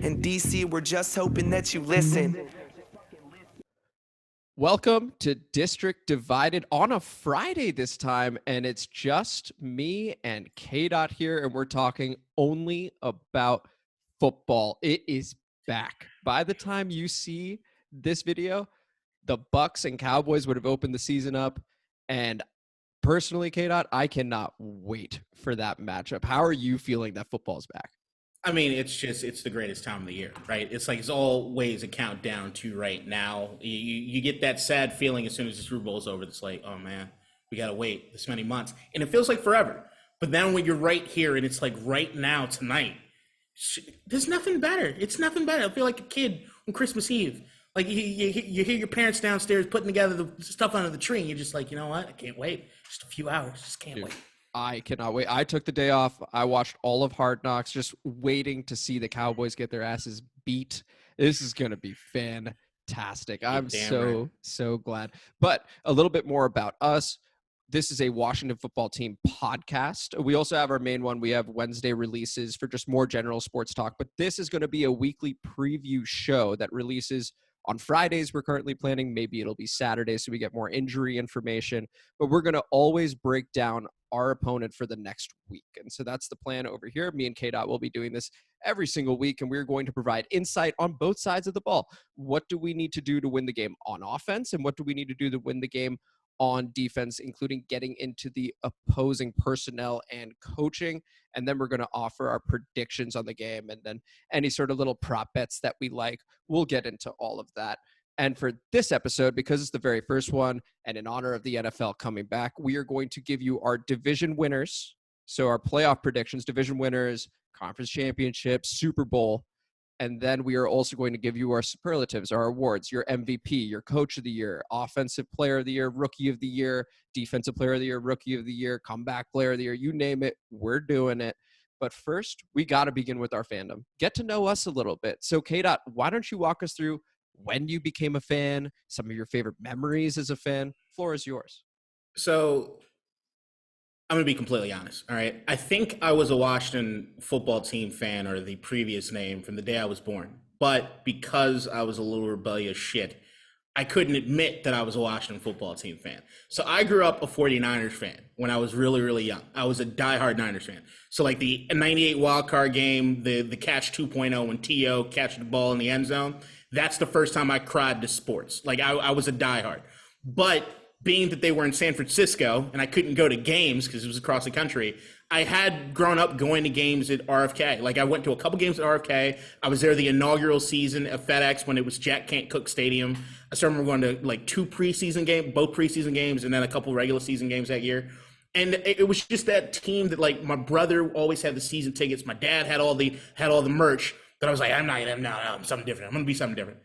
In DC, we're just hoping that you listen. Welcome to District Divided on a Friday this time, and it's just me and KDot here, and we're talking only about football. It is back. By the time you see this video, the Bucks and Cowboys would have opened the season up, and personally, KDot, I cannot wait for that matchup. How are you feeling that football's back? I mean, it's the greatest time of the year, right? It's like it's always a countdown to right now. You get that sad feeling as soon as the Super Bowl is over. It's like, oh man, we got to wait this many months. And it feels like forever. But then when you're right here and it's like right now, tonight, there's nothing better. It's nothing better. I feel like a kid on Christmas Eve. Like you hear your parents downstairs putting together the stuff under the tree and you're just like, you know what? I can't wait. Just a few hours. Just can't wait. I cannot wait. I took the day off. I watched all of Hard Knocks, just waiting to see the Cowboys get their asses beat. This is going to be fantastic. I'm so glad. But a little bit more about us. This is a Washington football team podcast. We also have our main one. We have Wednesday releases for just more general sports talk. But this is going to be a weekly preview show that releases on Fridays. We're currently planning. Maybe it'll be Saturday so we get more injury information. But we're going to always break down our opponent for the next week. And so that's the plan over here. Me and KDot will be doing this every single week, and we're going to provide insight on both sides of the ball. What do we need to do to win the game on offense, and what do we need to do to win the game on defense, including getting into the opposing personnel and coaching. And then we're going to offer our predictions on the game, and then any sort of little prop bets that we like. We'll get into all of that. And for this episode, because it's the very first one, and in honor of the NFL coming back, we are going to give you our division winners. So our playoff predictions, division winners, conference championships, Super Bowl. And then we are also going to give you our superlatives, our awards, your MVP, your coach of the year, offensive player of the year, rookie of the year, defensive player of the year, rookie of the year, comeback player of the year, you name it, we're doing it. But first, we got to begin with our fandom. Get to know us a little bit. So KDot, why don't you walk us through when you became a fan, some of your favorite memories as a fan? Floor is yours. So I'm going to be completely honest, all right? I think I was a Washington football team fan, or the previous name, from the day I was born. But because I was a little rebellious shit, I couldn't admit that I was a Washington football team fan. So I grew up a 49ers fan when I was really, really young. I was a diehard Niners fan. So like the 98 wildcard game, the catch 2.0 when T.O. catches the ball in the end zone, that's the first time I cried to sports. Like I was a diehard. But being that they were in San Francisco and I couldn't go to games because it was across the country, I had grown up going to games at RFK. Like I went to a couple games at RFK. I was there the inaugural season of FedEx when it was Jack Kent Cooke Stadium. I still remember going to like both preseason games, and then a couple regular season games that year. And it was just that team that, like, my brother always had the season tickets. My dad had all the merch. But I was like, I'm something different. I'm going to be something different.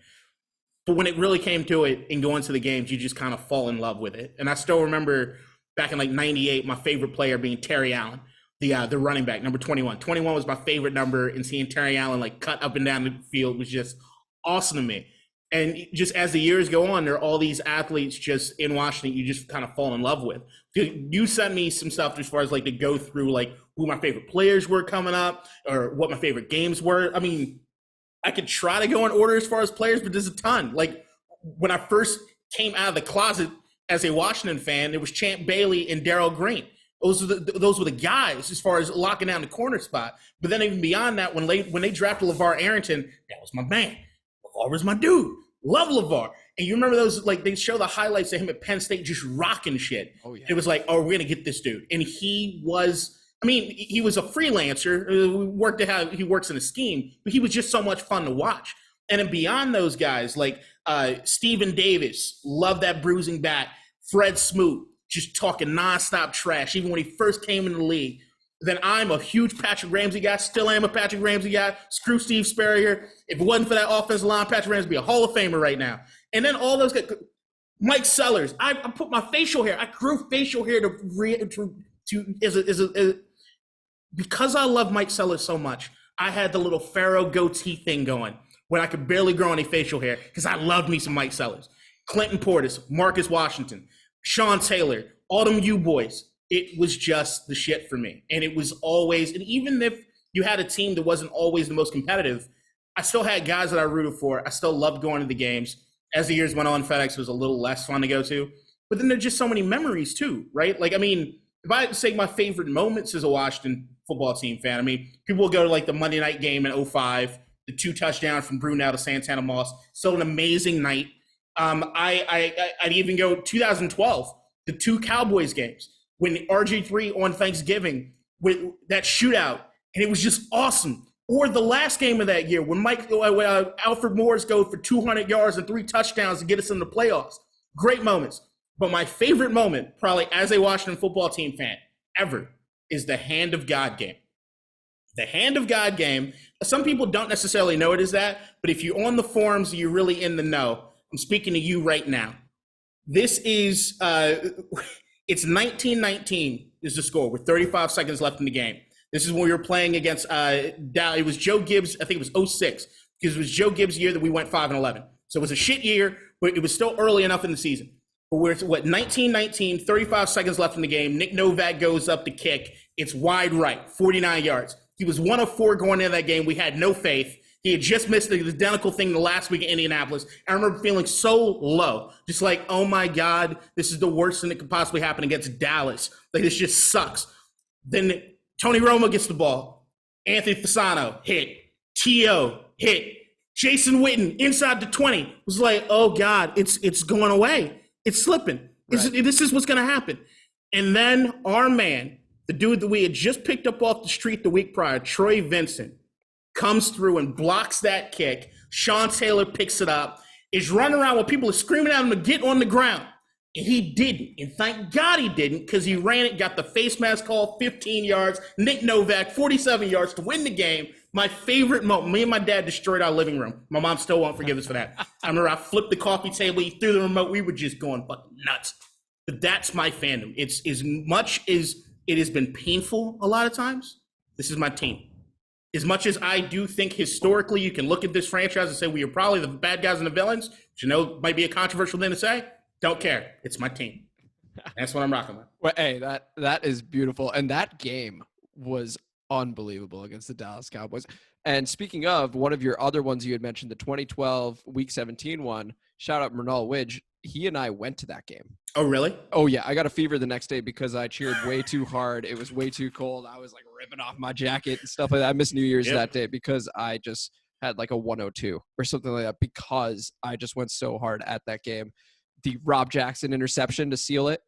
But when it really came to it and going to the games, you just kind of fall in love with it. And I still remember back in like 98, my favorite player being Terry Allen, the running back, number 21. 21 was my favorite number, and seeing Terry Allen like cut up and down the field was just awesome to me. And just as the years go on, there are all these athletes just in Washington you just kind of fall in love with. You sent me some stuff as far as like to go through like who my favorite players were coming up or what my favorite games were. I mean, I could try to go in order as far as players, but there's a ton. Like when I first came out of the closet as a Washington fan, there was Champ Bailey and Darryl Green. Those were the guys as far as locking down the corner spot. But then even beyond that, when they drafted LeVar Arrington, that was my man. LeVar was my dude. Love LeVar. And you remember those, like, they show the highlights of him at Penn State just rocking shit. Oh, yeah. It was like, oh, we're going to get this dude. And he was a freelancer. He works in a scheme, but he was just so much fun to watch. And then beyond those guys, like Stephen Davis, love that bruising back. Fred Smoot, just talking nonstop trash, even when he first came in the league. Then I'm a huge Patrick Ramsey guy. Still am a Patrick Ramsey guy. Screw Steve Spurrier. If it wasn't for that offensive line, Patrick Ramsey would be a Hall of Famer right now. And then all those guys, Mike Sellers. I put my facial hair. I grew facial hair because I love Mike Sellers so much. I had the little Pharaoh goatee thing going when I could barely grow any facial hair because I loved me some Mike Sellers. Clinton Portis, Marcus Washington, Sean Taylor, all them U boys. It was just the shit for me. And it was always, and even if you had a team that wasn't always the most competitive, I still had guys that I rooted for. I still loved going to the games. As the years went on, FedEx was a little less fun to go to. But then there's just so many memories too, right? Like, I mean, if I had to say my favorite moments as a Washington football team fan, I mean, people will go to like the Monday night game in '05, the 2 touchdowns from Brunel to Santana Moss. Still an amazing night. I'd even go 2012, the 2 Cowboys games when RG3 on Thanksgiving with that shootout, and it was just awesome. Or the last game of that year when Alfred Morris goes for 200 yards and 3 touchdowns to get us in the playoffs. Great moments. But my favorite moment, probably as a Washington football team fan ever, is the Hand of God game. The Hand of God game, some people don't necessarily know it as that, but if you're on the forums, you're really in the know. I'm speaking to you right now. This is, it's 19-19 is the score with 35 seconds left in the game. This is when we were playing against, it was Joe Gibbs, I think it was 06, because it was Joe Gibbs' year that we went 5-11. So it was a shit year, but it was still early enough in the season. But we're, 19-19, 35 seconds left in the game. Nick Novak goes up to kick. It's wide right, 49 yards. He was 1 of 4 going into that game. We had no faith. He had just missed the identical thing the last week in Indianapolis. I remember feeling so low, just like, oh my God, this is the worst thing that could possibly happen against Dallas. Like, this just sucks. Then Tony Romo gets the ball. Anthony Fasano hit. T.O. hit. Jason Witten inside the 20 was like, oh God, it's going away. It's slipping. Right. This is what's going to happen. And then our man, the dude that we had just picked up off the street the week prior, Troy Vincent, comes through and blocks that kick. Sean Taylor picks it up, is running around while people are screaming at him to get on the ground. And he didn't. And thank God he didn't, because he ran it, got the face mask call, 15 yards. Nick Novak, 47 yards to win the game. My favorite moment, me and my dad destroyed our living room. My mom still won't forgive us for that. I remember I flipped the coffee table, he threw the remote. We were just going fucking nuts. But that's my fandom. It's as much as it has been painful a lot of times, this is my team. As much as I do think historically you can look at this franchise and say we are probably the bad guys and the villains, which you know might be a controversial thing to say, don't care. It's my team. That's what I'm rocking with. Well, hey, that is beautiful. And that game was unbelievable against the Dallas Cowboys. And speaking of one of your other ones you had mentioned, the 2012 Week 17 one, shout out Mernal Widge. He and I went to that game. Oh, really? Oh, yeah. I got a fever the next day because I cheered way too hard. It was way too cold. I was like ripping off my jacket and stuff like that. I missed New Year's that day because I just had like a 102 or something like that because I just went so hard at that game. The Rob Jackson interception to seal it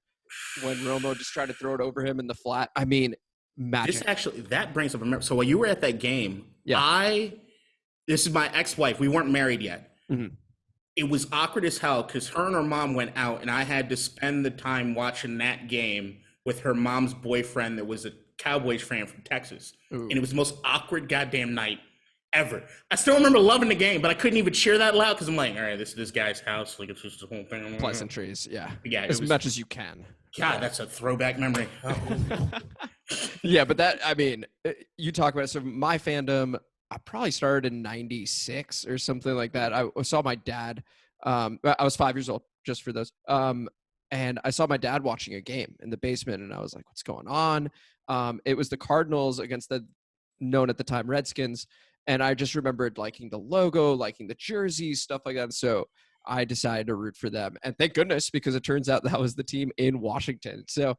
when Romo just tried to throw it over him in the flat. I mean, magic. This actually, that brings up a memory. So while you were at that game, this is my ex-wife. We weren't married yet. Mm-hmm. It was awkward as hell because her and her mom went out, and I had to spend the time watching that game with her mom's boyfriend that was a Cowboys fan from Texas. Ooh. And it was the most awkward goddamn night ever. I still remember loving the game, but I couldn't even cheer that loud because I'm like, all right, this is this guy's house. Like, it's just the whole thing. Pleasantries, yeah. As much as you can. God, that's a throwback memory. Oh. Yeah, but that, I mean, you talk about it. So my fandom, I probably started in 96 or something like that. I saw my dad. I was 5 years old, just for those. And I saw my dad watching a game in the basement, and I was like, what's going on? It was the Cardinals against the known at the time Redskins. And I just remembered liking the logo, liking the jerseys, stuff like that. So I decided to root for them. And thank goodness, because it turns out that was the team in Washington. So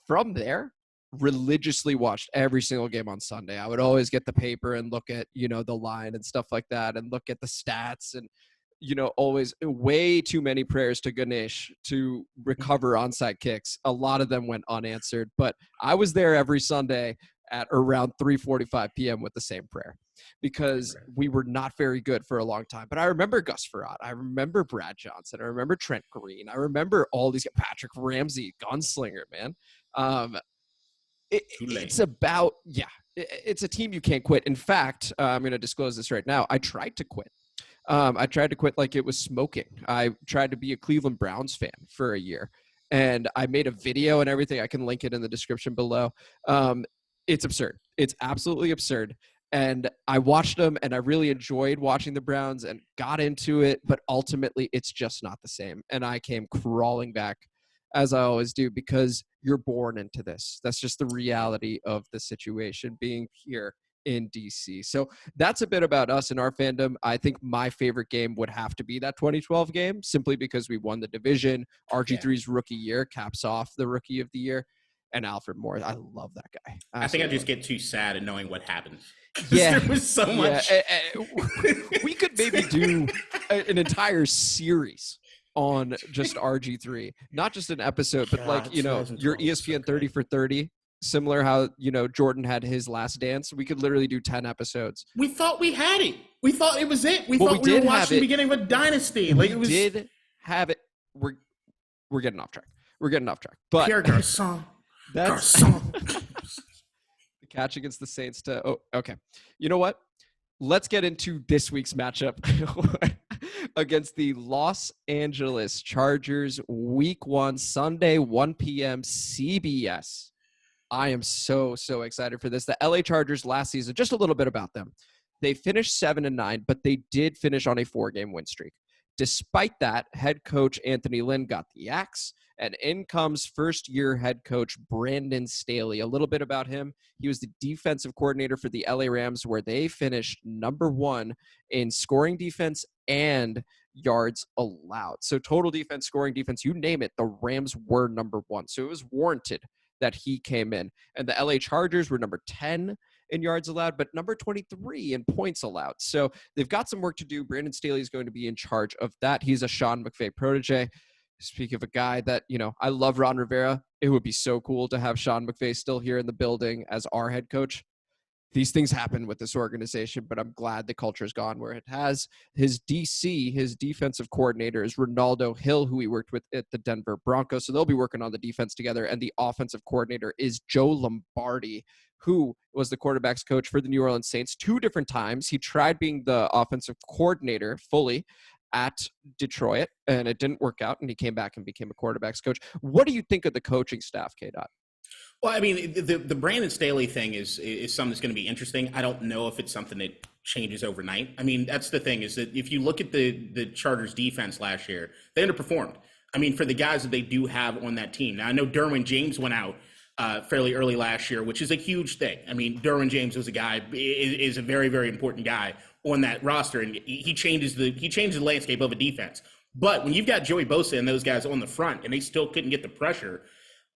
from there, religiously watched every single game on Sunday. I would always get the paper and look at, the line and stuff like that and look at the stats and, always way too many prayers to Ganesh to recover onside kicks. A lot of them went unanswered, but I was there every Sunday at around 3:45 p.m. with the same prayer because we were not very good for a long time. But I remember Gus Frerotte. I remember Brad Johnson. I remember Trent Green. I remember all these – Patrick Ramsey, gunslinger, man. It's about – it's a team you can't quit. In fact, I'm going to disclose this right now. I tried to quit. I tried to quit like it was smoking. I tried to be a Cleveland Browns fan for a year. And I made a video and everything. I can link it in the description below. It's absurd. It's absolutely absurd. And I watched them, and I really enjoyed watching the Browns and got into it. But ultimately, it's just not the same. And I came crawling back, as I always do, because you're born into this. That's just the reality of the situation, being here in DC. So that's a bit about us and our fandom. I think my favorite game would have to be that 2012 game, simply because we won the division. RG3's rookie year caps off the rookie of the year. And Alfred Morris, I love that guy. I think I just get too sad at knowing what happens. Yeah, there was so much. We could maybe do an entire series on just RG3, not just an episode, but your ESPN 30 for 30, similar how, Jordan had his last dance. We could literally do 10 episodes. We thought we had it. We thought it was it. We thought we were watching the beginning of a dynasty. We did have it. We're getting off track. But Pierre Garçon. That's the catch against the Saints okay. You know what? Let's get into this week's matchup against the Los Angeles Chargers, Week 1, Sunday, 1 p.m. CBS. I am so excited for this. The LA Chargers last season, just a little bit about them. They finished 7-9, but they did finish on a 4-game win streak. Despite that, head coach Anthony Lynn got the axe, and in comes first-year head coach Brandon Staley. A little bit about him. He was the defensive coordinator for the LA Rams, where they finished number 1 in scoring defense and yards allowed. So total defense, scoring defense, you name it, the Rams were number 1. So it was warranted that he came in. And the LA Chargers were number 10 in yards allowed, but number 23 in points allowed. So they've got some work to do. Brandon Staley is going to be in charge of that. He's a Sean McVay protege. Speak of a guy that, I love Ron Rivera. It would be so cool to have Sean McVay still here in the building as our head coach. These things happen with this organization, but I'm glad the culture's gone where it has. His DC, his defensive coordinator, is Ronaldo Hill, who he worked with at the Denver Broncos. So they'll be working on the defense together. And the offensive coordinator is Joe Lombardi, who was the quarterback's coach for the New Orleans Saints 2 different times. He tried being the offensive coordinator fully at Detroit, and it didn't work out, and he came back and became a quarterback's coach. What do you think of the coaching staff, KDot? Well, I mean, the Brandon Staley thing is something that's going to be interesting. I don't know if it's something that changes overnight. I mean, that's the thing, is that if you look at the Chargers defense last year, they underperformed. I mean, for the guys that they do have on that team. Now, I know Derwin James went out fairly early last year, which is a huge thing. I mean, Derwin James was is a very, very important guy on that roster, and he changes the landscape of a defense. But when you've got Joey Bosa and those guys on the front, and they still couldn't get the pressure,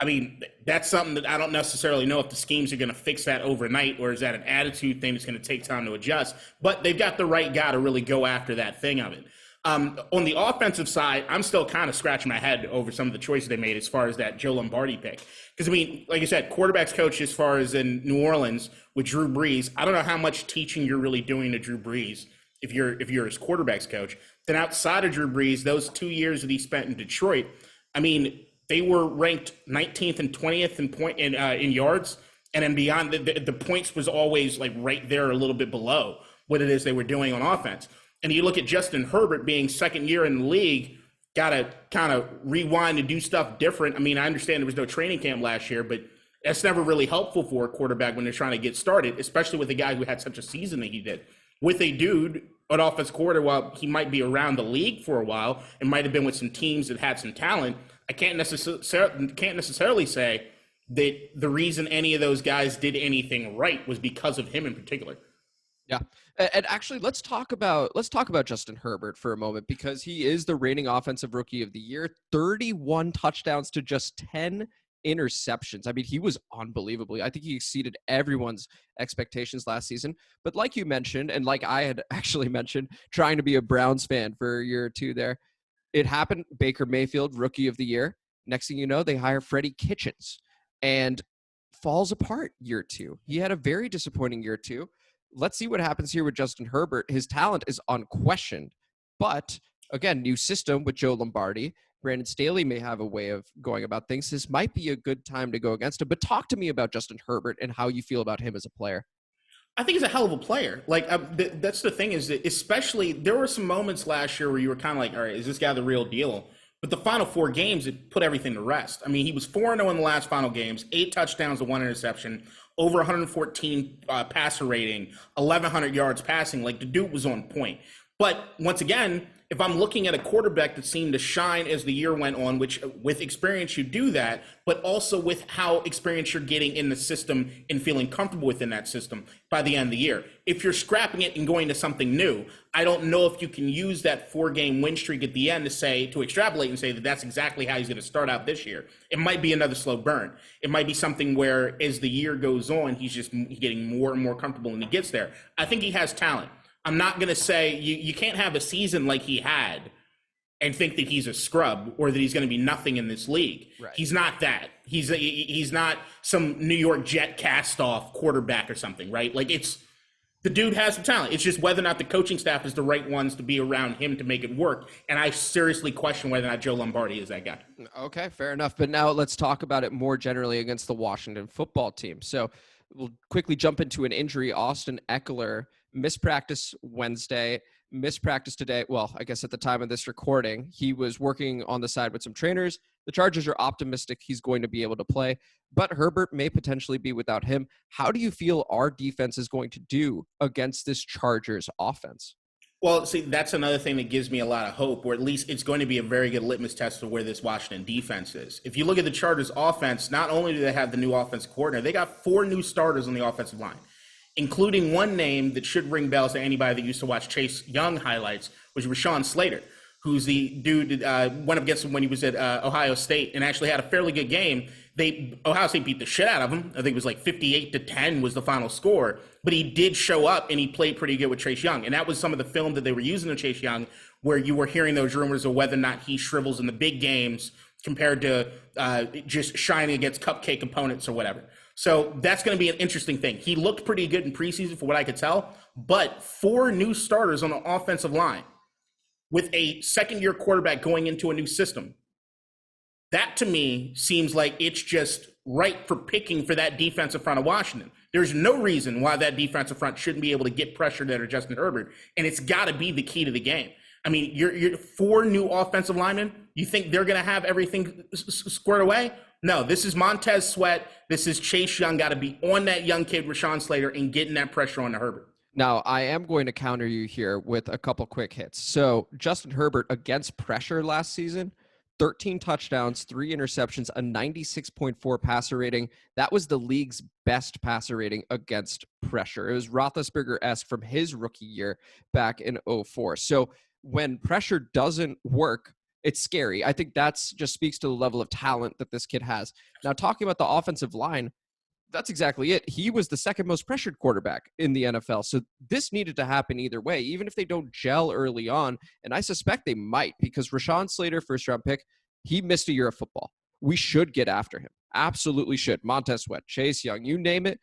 I mean, that's something that I don't necessarily know if the schemes are going to fix that overnight, or is that an attitude thing that's going to take time to adjust. But they've got the right guy to really go after that thing of it. On the offensive side, I'm still kind of scratching my head over some of the choices they made as far as that Joe Lombardi pick. Because, I mean, like I said, quarterback's coach as far as in New Orleans with Drew Brees, I don't know how much teaching you're really doing to Drew Brees if you're his quarterback's coach. Then outside of Drew Brees, those 2 years that he spent in Detroit, I mean, they were ranked 19th and 20th in yards, and then beyond, the points was always like right there a little bit below what it is they were doing on offense. And you look at Justin Herbert being second year in the league, got to kind of rewind and do stuff different. I mean, I understand there was no training camp last year, but that's never really helpful for a quarterback when they're trying to get started, especially with a guy who had such a season that he did. With a dude, an offense coordinator, while he might be around the league for a while and might have been with some teams that had some talent, I can't necessarily say that the reason any of those guys did anything right was because of him in particular. Yeah. And actually, let's talk about Justin Herbert for a moment, because he is the reigning offensive rookie of the year, 31 touchdowns to just 10 interceptions. I mean, he was unbelievably. I think he exceeded everyone's expectations last season. But like you mentioned, and like I had actually mentioned, trying to be a Browns fan for a year or two there, it happened. Baker Mayfield, rookie of the year. Next thing you know, they hire Freddie Kitchens and falls apart year 2. He had a very disappointing year 2. Let's see what happens here with Justin Herbert. His talent is unquestioned, but again, new system with Joe Lombardi. Brandon Staley may have a way of going about things. This might be a good time to go against him, but talk to me about Justin Herbert and how you feel about him as a player. I think he's a hell of a player. Like, that's the thing, is that especially there were some moments last year where you were kind of like, all right, is this guy the real deal? But the final 4 games, it put everything to rest. I mean, he was 4-0 in the last final games, 8 touchdowns to 1 interception, over 114 passer rating, 1,100 yards passing. Like, the dude was on point. But once again, if I'm looking at a quarterback that seemed to shine as the year went on, which with experience you do that, but also with how experience you're getting in the system and feeling comfortable within that system by the end of the year. If you're scrapping it and going to something new, I don't know if you can use that 4-game win streak at the end to extrapolate and say that that's exactly how he's going to start out this year. It might be another slow burn. It might be something where as the year goes on, he's getting more and more comfortable and he gets there. I think he has talent. I'm not going to say you can't have a season like he had and think that he's a scrub or that he's going to be nothing in this league. Right. He's not that. He's not some New York Jet cast-off quarterback or something, right? Like the dude has some talent. It's just whether or not the coaching staff is the right ones to be around him to make it work. And I seriously question whether or not Joe Lombardi is that guy. Okay, fair enough. But now let's talk about it more generally against the Washington football team. So we'll quickly jump into an injury. Austin Eckler missed practice Wednesday, missed practice today. Well, I guess at the time of this recording, he was working on the side with some trainers. The Chargers are optimistic he's going to be able to play, but Herbert may potentially be without him. How do you feel our defense is going to do against this Chargers offense? Well, see, that's another thing that gives me a lot of hope, or at least it's going to be a very good litmus test of where this Washington defense is. If you look at the Chargers offense, not only do they have the new offensive coordinator, they got 4 new starters on the offensive line, including one name that should ring bells to anybody that used to watch Chase Young highlights, which was Rashawn Slater, who's the dude that went up against him when he was at Ohio State and actually had a fairly good game. Ohio State beat the shit out of him. I think it was like 58-10 was the final score. But he did show up and he played pretty good with Chase Young. And that was some of the film that they were using of Chase Young, where you were hearing those rumors of whether or not he shrivels in the big games compared to just shining against cupcake opponents or whatever. So that's going to be an interesting thing. He looked pretty good in preseason for what I could tell, but 4 new starters on the offensive line with a second-year quarterback going into a new system, that to me seems like it's just right for picking for that defensive front of Washington. There's no reason why that defensive front shouldn't be able to get pressure there to Justin Herbert, and it's got to be the key to the game. I mean, you're 4 new offensive linemen. You think they're going to have everything squared away? No, this is Montez Sweat. This is Chase Young. Got to be on that young kid, Rashawn Slater, and getting that pressure on to Herbert. Now, I am going to counter you here with a couple quick hits. So Justin Herbert against pressure last season, 13 touchdowns, 3 interceptions, a 96.4 passer rating. That was the league's best passer rating against pressure. It was Roethlisberger-esque from his rookie year back in 2004. So when pressure doesn't work, it's scary. I think that's just speaks to the level of talent that this kid has. Now, talking about the offensive line, that's exactly it. He was the second most pressured quarterback in the NFL. So this needed to happen either way, even if they don't gel early on. And I suspect they might, because Rashawn Slater, first-round pick, he missed a year of football. We should get after him. Absolutely should. Montez Sweat, Chase Young, you name it,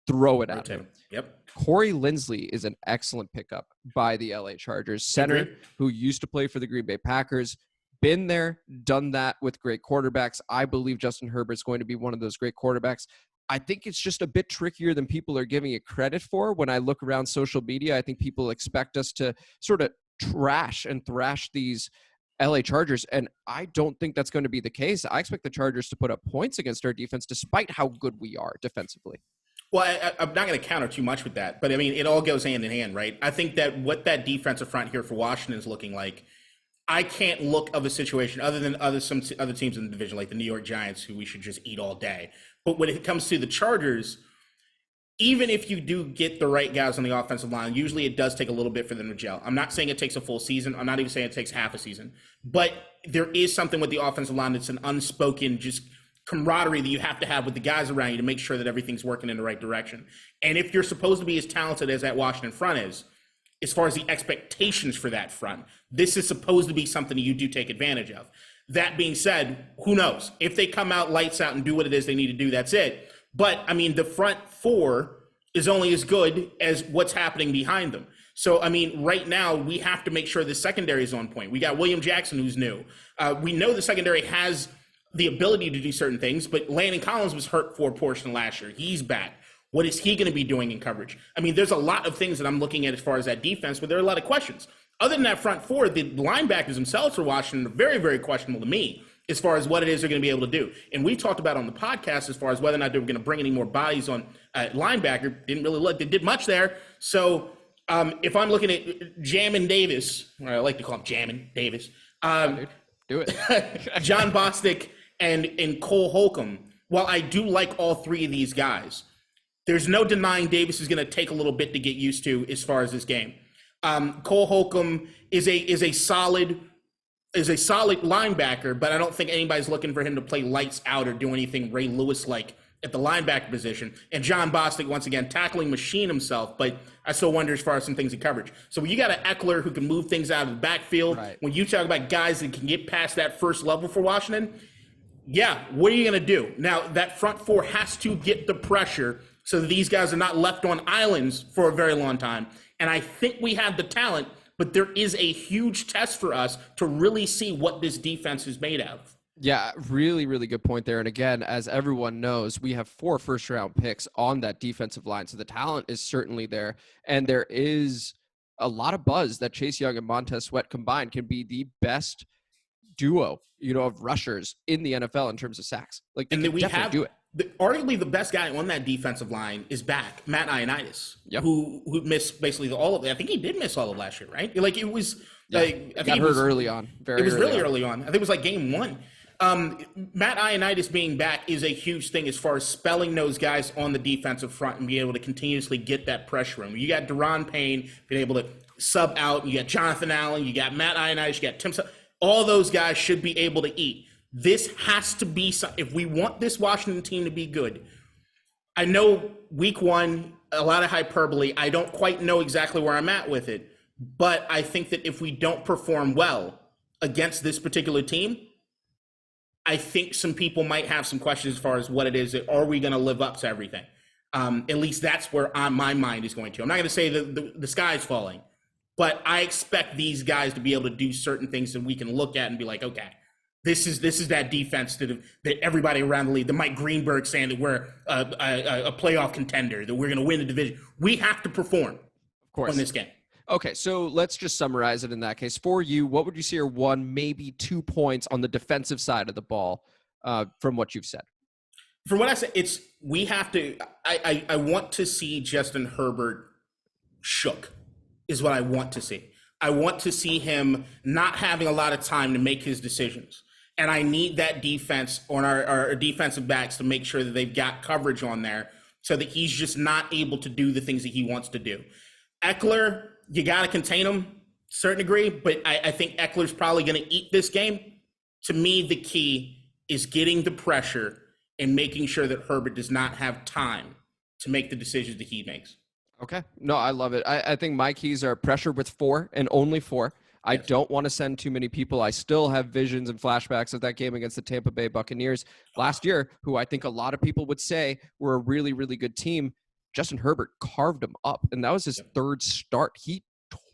throw it at him. Yep. Corey Linsley is an excellent pickup by the LA Chargers. Center, who used to play for the Green Bay Packers. Been there, done that with great quarterbacks. I believe Justin Herbert's going to be one of those great quarterbacks. I think it's just a bit trickier than people are giving it credit for. When I look around social media, I think people expect us to sort of trash and thrash these LA Chargers, and I don't think that's going to be the case. I expect the Chargers to put up points against our defense despite how good we are defensively. Well, I'm not going to counter too much with that, but I mean, it all goes hand in hand, right? I think that what that defensive front here for Washington is looking like, I can't look of a situation other than some other teams in the division, like the New York Giants, who we should just eat all day. But when it comes to the Chargers, even if you do get the right guys on the offensive line, usually it does take a little bit for them to gel. I'm not saying it takes a full season. I'm not even saying it takes half a season. But there is something with the offensive line that's an unspoken just camaraderie that you have to have with the guys around you to make sure that everything's working in the right direction. And if you're supposed to be as talented as that Washington front is, as far as the expectations for that front, this is supposed to be something that you do take advantage of. That being said, who knows? If they come out lights out and do what it is they need to do, that's it. But, I mean, the front 4 is only as good as what's happening behind them. So, I mean, right now, we have to make sure the secondary is on point. We got William Jackson, who's new. We know the secondary has the ability to do certain things, but Landon Collins was hurt for a portion last year. He's back. What is he going to be doing in coverage? I mean, there's a lot of things that I'm looking at as far as that defense, but there are a lot of questions. Other than that front 4, the linebackers themselves for Washington are very, very questionable to me as far as what it is they're going to be able to do. And we talked about on the podcast as far as whether or not they were going to bring any more bodies on linebacker. Didn't really look. They did much there. So If I'm looking at Jammin Davis, or I like to call him Jammin Davis, Dude, do it. John Bostic and Cole Holcomb, while I do like all three of these guys, there's no denying Davis is going to take a little bit to get used to as far as this game. Cole Holcomb is a solid linebacker, but I don't think anybody's looking for him to play lights out or do anything Ray Lewis-like at the linebacker position. And John Bostic, once again, tackling machine himself, but I still wonder as far as some things in coverage. So when you got an Eckler who can move things out of the backfield, right. When you talk about guys that can get past that first level for Washington, yeah, what are you going to do? Now, that front four has to get the pressure so that these guys are not left on islands for a very long time. And I think we have the talent, but there is a huge test for us to really see what this defense is made out of. Yeah, really, really good point there. And again, as everyone knows, we have 4 first-round picks on that defensive line. So the talent is certainly there. And there is a lot of buzz that Chase Young and Montez Sweat combined can be the best duo, of rushers in the NFL in terms of sacks. Like, they can definitely do it. Arguably the best guy on that defensive line is back, Matt Ioannidis, who missed basically all of it. I think he did miss all of last year, right? Like, it was like I think got hurt early on. It was really early on. I think it was like game 1. Matt Ioannidis being back is a huge thing as far as spelling those guys on the defensive front and being able to continuously get that pressure in. You got Deron Payne being able to sub out. You got Jonathan Allen. You got Matt Ioannidis. You got Tim. All those guys should be able to eat. This has to be – if we want this Washington team to be good, I know week 1, a lot of hyperbole. I don't quite know exactly where I'm at with it. But I think that if we don't perform well against this particular team, I think some people might have some questions as far as what it is. Are we going to live up to everything? At least that's where my mind is going to. I'm not going to say the sky's falling, but I expect these guys to be able to do certain things that we can look at and be like, okay, this is that defense that everybody around the league, the Mike Greenberg saying that we're a playoff contender, that we're going to win the division. We have to perform, of course, in this game. Okay, so let's just summarize it in that case. For you, what would you say are 1, maybe 2 points on the defensive side of the ball from what you've said? From what I said, we have to – I want to see Justin Herbert shook is what I want to see. I want to see him not having a lot of time to make his decisions. And I need that defense on our defensive backs to make sure that they've got coverage on there so that he's just not able to do the things that he wants to do. Eckler, you got to contain him to a certain degree, but I think Eckler's probably going to eat this game. To me, the key is getting the pressure and making sure that Herbert does not have time to make the decisions that he makes. Okay. No, I love it. I think my keys are pressure with 4 and only 4. I don't want to send too many people. I still have visions and flashbacks of that game against the Tampa Bay Buccaneers last year, who I think a lot of people would say were a really, really good team. Justin Herbert carved them up, and that was his third start. He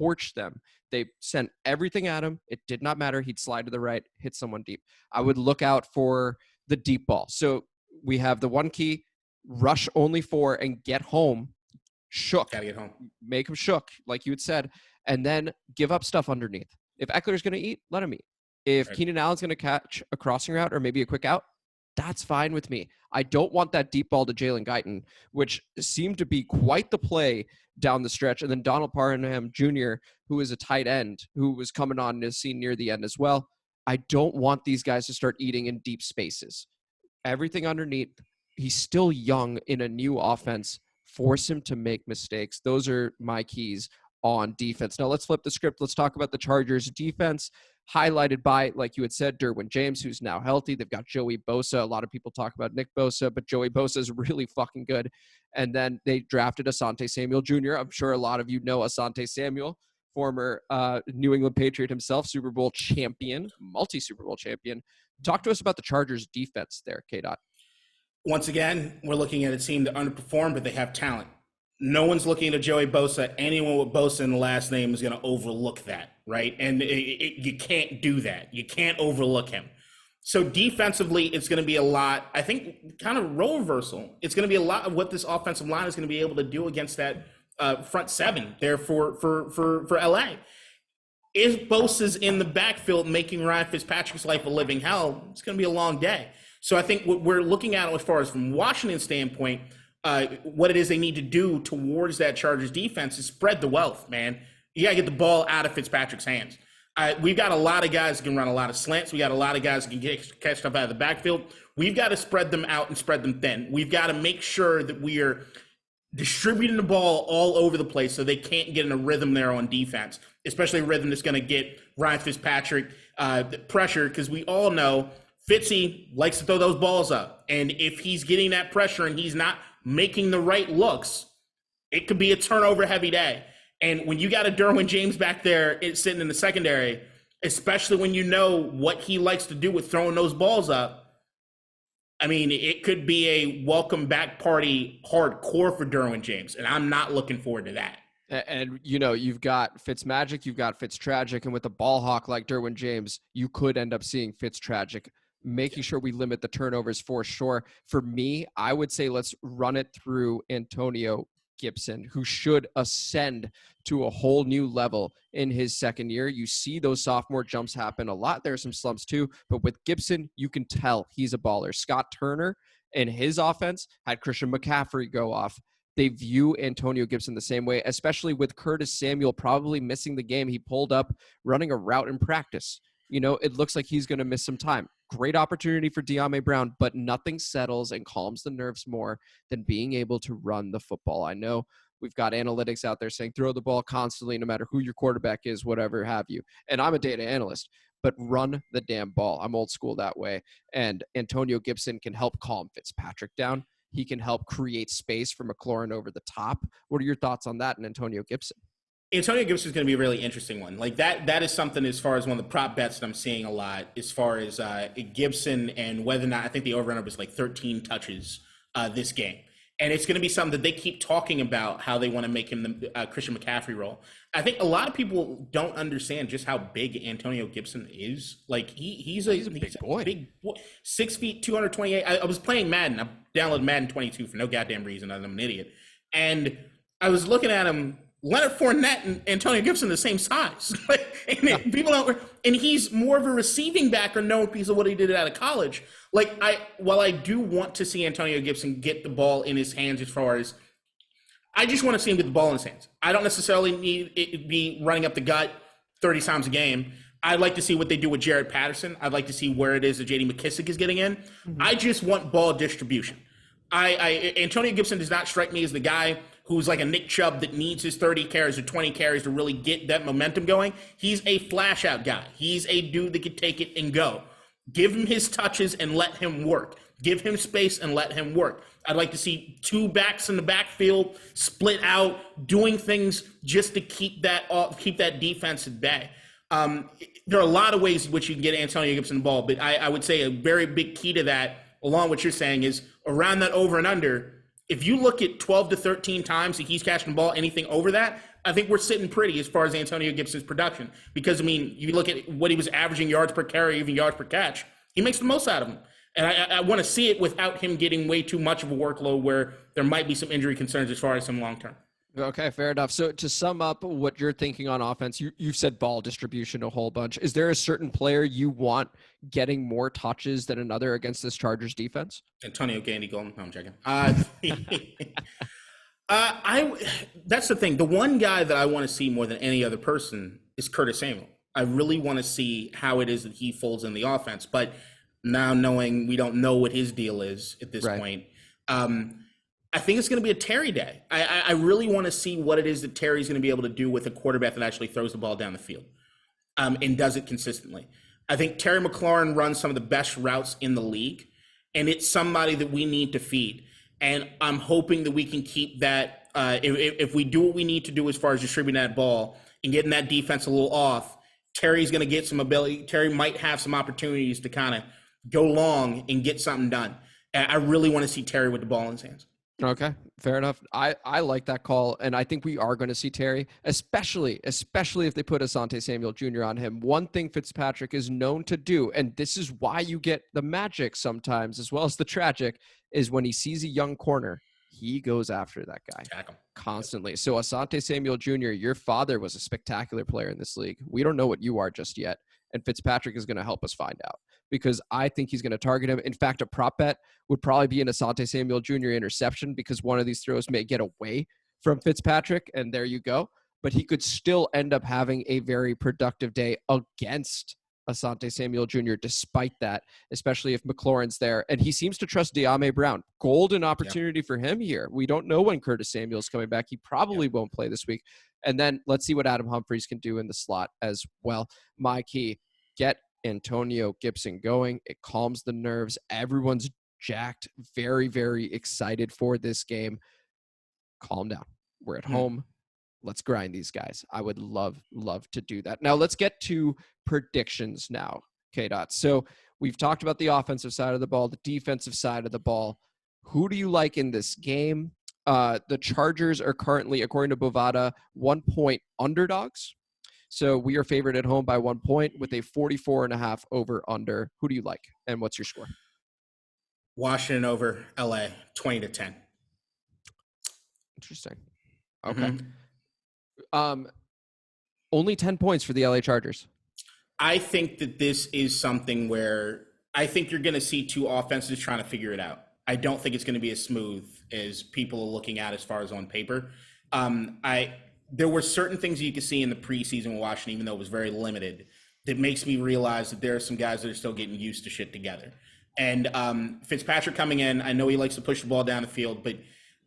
torched them. They sent everything at him. It did not matter. He'd slide to the right, hit someone deep. I would look out for the deep ball. So we have the 1 key, rush only 4 and get home. Shook. Gotta get home. Make him shook, like you had said, and then give up stuff underneath. If Eckler's going to eat, let him eat. If Keenan Allen's going to catch a crossing route or maybe a quick out, that's fine with me. I don't want that deep ball to Jalen Guyton, which seemed to be quite the play down the stretch. And then Donald Parham Jr., who is a tight end, who was coming on to scene near the end as well. I don't want these guys to start eating in deep spaces. Everything underneath. He's still young in a new offense. Force him to make mistakes. Those are my keys on defense. Now let's flip the script. Let's talk about the Chargers defense, highlighted by, like you had said, Derwin James, who's now healthy. They've got Joey Bosa. A lot of people talk about Nick Bosa, but Joey Bosa is really fucking good. And then they drafted Asante Samuel Jr. I'm sure a lot of you know Asante Samuel, former New England Patriot himself, Super Bowl champion, multi-Super Bowl champion. Talk to us about the Chargers defense there, KDot. Once again, we're looking at a team that underperformed, but they have talent. No one's looking at Joey Bosa. Anyone with Bosa in the last name is going to overlook that, right? And you can't do that. You can't overlook him. So defensively, it's going to be a lot, I think, kind of role reversal. It's going to be a lot of what this offensive line is going to be able to do against that front 7 there for LA. If Bosa's in the backfield making Ryan Fitzpatrick's life a living hell, it's going to be a long day. So I think what we're looking at as far as from Washington's standpoint, what it is they need to do towards that Chargers defense is spread the wealth, man. You got to get the ball out of Fitzpatrick's hands. We've got a lot of guys who can run a lot of slants. We got a lot of guys who can catch stuff out of the backfield. We've got to spread them out and spread them thin. We've got to make sure that we are distributing the ball all over the place so they can't get in a rhythm there on defense, especially a rhythm that's going to get Ryan Fitzpatrick pressure, because we all know Fitzy likes to throw those balls up. And if he's getting that pressure and he's not making the right looks, it could be a turnover-heavy day. And when you got a Derwin James back there sitting in the secondary, especially when you know what he likes to do with throwing those balls up, I mean, it could be a welcome back party hardcore for Derwin James, and I'm not looking forward to that. And, you know, you've got Fitzmagic, you've got Fitztragic, and with a ball hawk like Derwin James, you could end up seeing Fitztragic. Making sure we limit the turnovers for sure. For me, I would say let's run it through Antonio Gibson, who should ascend to a whole new level in his second year. You see those sophomore jumps happen a lot. There are some slumps too, but with Gibson, you can tell he's a baller. Scott Turner in his offense had Christian McCaffrey go off. They view Antonio Gibson the same way, especially with Curtis Samuel probably missing the game. He pulled up running a route in practice. You know, it looks like he's going to miss some time. Great opportunity for De'Ami Brown, but nothing settles and calms the nerves more than being able to run the football. I know we've got analytics out there saying throw the ball constantly, no matter who your quarterback is, whatever have you. And I'm a data analyst, but run the damn ball. I'm old school that way. And Antonio Gibson can help calm Fitzpatrick down. He can help create space for McLaurin over the top. What are your thoughts on that and Antonio Gibson? Antonio Gibson is going to be a really interesting one. Like that is something as far as one of the prop bets that I'm seeing a lot as far as Gibson and whether or not, I think the over-under was like 13 touches this game. And it's going to be something that they keep talking about, how they want to make him the Christian McCaffrey role. I think a lot of people don't understand just how big Antonio Gibson is. Like he's a big boy. 6 feet, 228. I was playing Madden. I downloaded Madden 22 for no goddamn reason. I'm an idiot. And I was looking at him. Leonard Fournette and Antonio Gibson the same size. People don't, and he's more of a receiving back or known piece of what he did out of college. While I do want to see Antonio Gibson get the ball in his hands, as far as I just want to see him get the ball in his hands. I don't necessarily need it to be running up the gut 30 times a game. I'd like to see what they do with Jared Patterson. I'd like to see where it is that J.D. McKissick is getting in. Mm-hmm. I just want ball distribution. Antonio Gibson does not strike me as the guy who's like a Nick Chubb that needs his 30 carries or 20 carries to really get that momentum going. He's a flash out guy. He's a dude that could take it and go. Give him his touches and let him work. Give him space and let him work. I'd like to see two backs in the backfield split out, doing things just to keep that defense at bay. There are a lot of ways in which you can get Antonio Gibson the ball, but I would say a very big key to that, along with what you're saying, is around that over and under. If you look at 12 to 13 times that he's catching the ball, anything over that, I think we're sitting pretty as far as Antonio Gibson's production. Because, I mean, you look at what he was averaging yards per carry, even yards per catch, he makes the most out of them. And I want to see it without him getting way too much of a workload where there might be some injury concerns as far as him long term. Okay, fair enough. So to sum up what you're thinking on offense, you've said ball distribution a whole bunch. Is there a certain player you want getting more touches than another against this Chargers defense? Antonio Gandy Golden. No, I'm checking. That's the thing. The one guy that I want to see more than any other person is Curtis Samuel. I really want to see how it is that he folds in the offense. But now knowing we don't know what his deal is at this point, I think it's going to be a Terry day. I really want to see what it is that Terry's going to be able to do with a quarterback that actually throws the ball down the field and does it consistently. I think Terry McLaurin runs some of the best routes in the league, and it's somebody that we need to feed. And I'm hoping that we can keep that. If we do what we need to do as far as distributing that ball and getting that defense a little off, Terry's going to get some ability. Terry might have some opportunities to kind of go long and get something done. I really want to see Terry with the ball in his hands. Okay, fair enough. I like that call, and I think we are going to see Terry, especially if they put Asante Samuel Jr. on him. One thing Fitzpatrick is known to do, and this is why you get the magic sometimes as well as the tragic, is when he sees a young corner, he goes after that guy Tackle. constantly. So Asante Samuel Jr., your father was a spectacular player in this league. We don't know what you are just yet. And Fitzpatrick is going to help us find out because I think he's going to target him. In fact, a prop bet would probably be an Asante Samuel Jr. interception because one of these throws may get away from Fitzpatrick, and there you go. But he could still end up having a very productive day against Asante Samuel Jr. despite that, especially if McLaurin's there. And he seems to trust De'Ame Brown. Golden opportunity for him here. We don't know when Curtis Samuel's coming back. He probably won't play this week. And then let's see what Adam Humphries can do in the slot as well. My key, get Antonio Gibson going. It calms the nerves. Everyone's jacked, very, very excited for this game. Calm down. We're at home. Let's grind these guys. I would love to do that. Now let's get to predictions now, KDot. So we've talked about the offensive side of the ball, the defensive side of the ball. Who do you like in this game? The Chargers are currently, according to Bovada, 1-point underdogs. So we are favored at home by 1 point with a 44.5 over under. Who do you like? And what's your score? Washington over LA, 20-10. Interesting. Okay. Only 10 points for the LA Chargers. I think that this is something where I think you're going to see two offenses trying to figure it out. I don't think it's going to be as smooth as people are looking at as far as on paper. There were certain things you could see in the preseason with Washington, even though it was very limited, that makes me realize that there are some guys that are still getting used to shit together. And Fitzpatrick coming in, I know he likes to push the ball down the field, but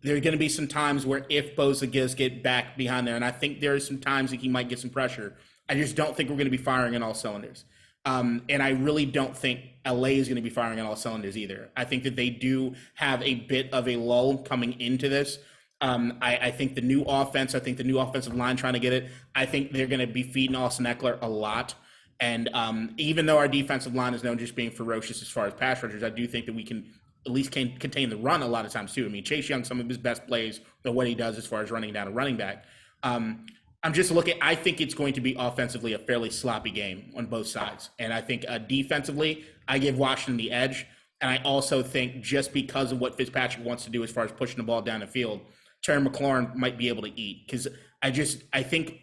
there are going to be some times where if Bosa does get back behind there, and I think there are some times that he might get some pressure, I just don't think we're going to be firing on all cylinders. And I really don't think LA is going to be firing on all cylinders either. I think that they do have a bit of a lull coming into this. I think the new offense, I think the new offensive line trying to get it, I think they're going to be feeding Austin Eckler a lot. And even though our defensive line is known just being ferocious as far as pass rushers, I do think that we can at least contain the run a lot of times too. I mean, Chase Young, some of his best plays are what he does as far as running down a running back. I'm just looking, I think it's going to be offensively a fairly sloppy game on both sides. And I think defensively, I give Washington the edge. And I also think just because of what Fitzpatrick wants to do as far as pushing the ball down the field, Terry McLaurin might be able to eat. Because I think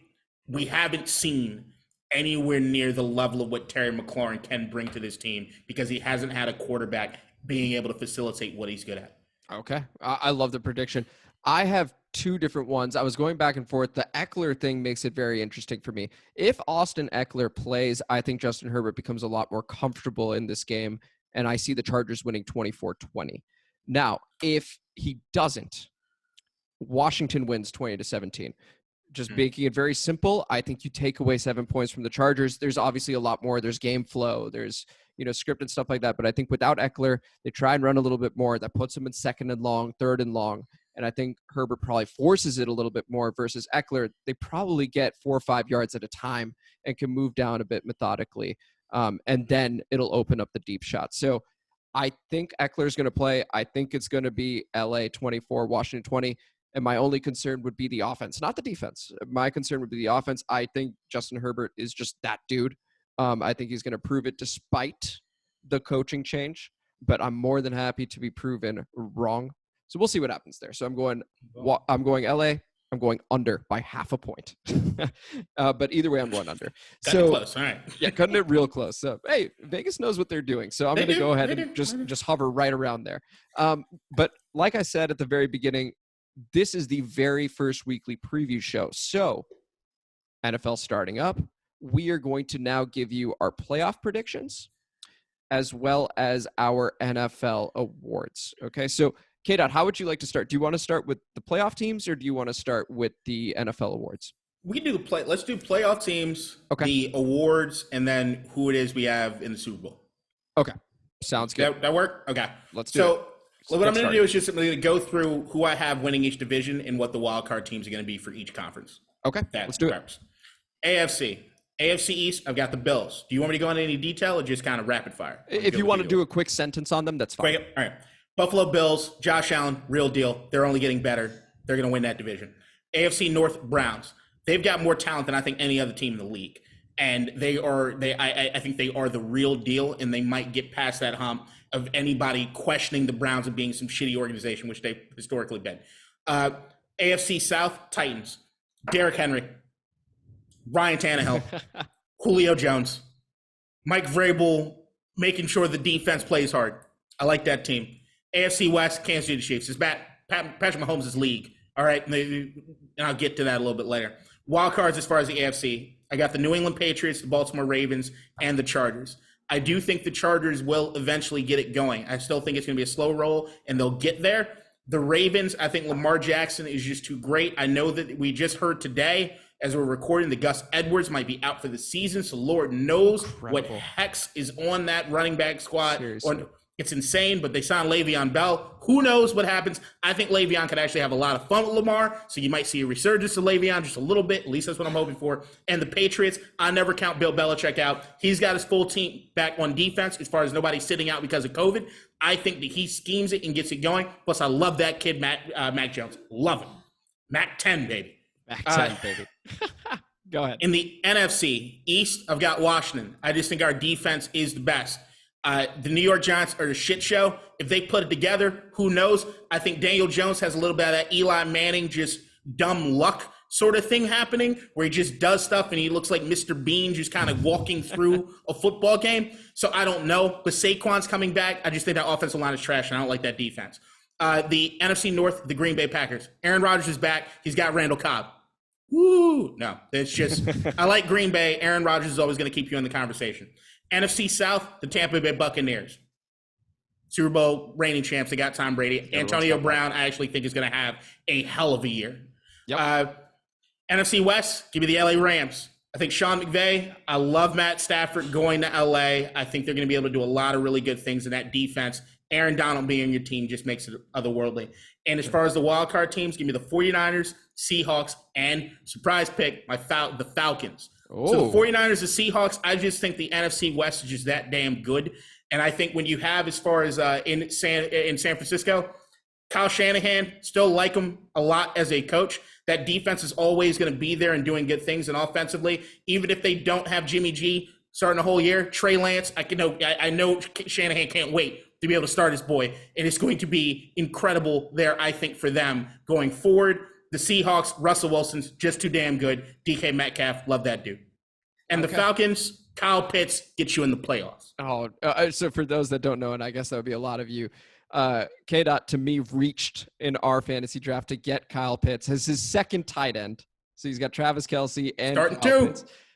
we haven't seen anywhere near the level of what Terry McLaurin can bring to this team because he hasn't had a quarterback being able to facilitate what he's good at. Okay. I love the prediction. I have two different ones. I was going back and forth. The Eckler thing makes it very interesting for me. If Austin Eckler plays, I think Justin Herbert becomes a lot more comfortable in this game, and I see the Chargers winning 24-20. Now, if he doesn't, Washington wins 20-17. Just making it very simple, I think you take away 7 points from the Chargers. There's obviously a lot more. There's game flow. There's script and stuff like that. But I think without Eckler, they try and run a little bit more. That puts them in second and long, third and long. And I think Herbert probably forces it a little bit more versus Eckler. They probably get 4 or 5 yards at a time and can move down a bit methodically. And then it'll open up the deep shot. So I think Eckler is going to play. I think it's going to be LA 24, Washington 20. And my only concern would be the offense, not the defense. My concern would be the offense. I think Justin Herbert is just that dude. I think he's going to prove it despite the coaching change. But I'm more than happy to be proven wrong. So we'll see what happens there. So I'm going LA. I'm going under by 0.5 point. But either way, I'm going under. Cutting it close. All right. Yeah, cutting it real close. So, hey, Vegas knows what they're doing. So I'm going to go ahead and just hover right around there. But like I said at the very beginning, this is the very first weekly preview show. So NFL starting up, we are going to now give you our playoff predictions as well as our NFL awards. Okay, so KDot, how would you like to start? Do you want to start with the playoff teams or do you want to start with the NFL awards? We can do let's do playoff teams, okay, the awards, and then who it is we have in the Super Bowl. Okay, sounds good. That work? Okay. Let's do it. So what I'm going to do is just simply go through who I have winning each division and what the wild card teams are going to be for each conference. Okay, let's do it. AFC East, I've got the Bills. Do you want me to go into any detail or just kind of rapid fire? If you want to do a quick sentence on them, that's fine. All right. Buffalo Bills, Josh Allen, real deal. They're only getting better. They're going to win that division. AFC North, Browns. They've got more talent than I think any other team in the league. And I think they are the real deal, and they might get past that hump of anybody questioning the Browns of being some shitty organization, which they've historically been. AFC South, Titans, Derrick Henry, Ryan Tannehill, Julio Jones, Mike Vrabel making sure the defense plays hard. I like that team. AFC West, Kansas City Chiefs. It's Patrick Mahomes' league. All right, and I'll get to that a little bit later. Wild cards as far as the AFC. I got the New England Patriots, the Baltimore Ravens, and the Chargers. I do think the Chargers will eventually get it going. I still think it's going to be a slow roll, and they'll get there. The Ravens, I think Lamar Jackson is just too great. I know that we just heard today, as we're recording, that Gus Edwards might be out for the season, so Lord knows what hex is on that running back squad. Seriously. It's insane, but they signed Le'Veon Bell. Who knows what happens? I think Le'Veon could actually have a lot of fun with Lamar, so you might see a resurgence of Le'Veon just a little bit. At least that's what I'm hoping for. And the Patriots, I never count Bill Belichick out. He's got his full team back on defense as far as nobody sitting out because of COVID. I think that he schemes it and gets it going. Plus, I love that kid, Mac Jones. Love him. Mac 10, baby. Mac 10, baby. Go ahead. In the NFC East, I've got Washington. I just think our defense is the best. The New York Giants are a shit show. If they put it together, who knows? I think Daniel Jones has a little bit of that Eli Manning, just dumb luck sort of thing happening, where he just does stuff and he looks like Mr. Bean just kind of walking through a football game. So I don't know. But Saquon's coming back. I just think that offensive line is trash, and I don't like that defense. The NFC North, the Green Bay Packers. Aaron Rodgers is back. He's got Randall Cobb. Woo! No, it's just I like Green Bay. Aaron Rodgers is always going to keep you in the conversation. NFC South, the Tampa Bay Buccaneers. Super Bowl reigning champs. They got Tom Brady. Antonio Brown, I actually think, is going to have a hell of a year. Yep. NFC West, give me the LA Rams. I think Sean McVay, I love Matt Stafford going to LA. I think they're going to be able to do a lot of really good things in that defense. Aaron Donald being on your team just makes it otherworldly. And as far as the wild card teams, give me the 49ers, Seahawks, and surprise pick, the Falcons. So the 49ers, the Seahawks, I just think the NFC West is just that damn good. And I think when you have, as far as in San Francisco, Kyle Shanahan, still like him a lot as a coach. That defense is always going to be there and doing good things. And offensively, even if they don't have Jimmy G starting the whole year, Trey Lance, I know Shanahan can't wait to be able to start his boy. And it's going to be incredible there, I think, for them going forward. The Seahawks, Russell Wilson's just too damn good. DK Metcalf, love that dude. And the Falcons, Kyle Pitts gets you in the playoffs. So for those that don't know, and I guess that would be a lot of you, KDot, to me, reached in our fantasy draft to get Kyle Pitts as his second tight end. So he's got Travis Kelce and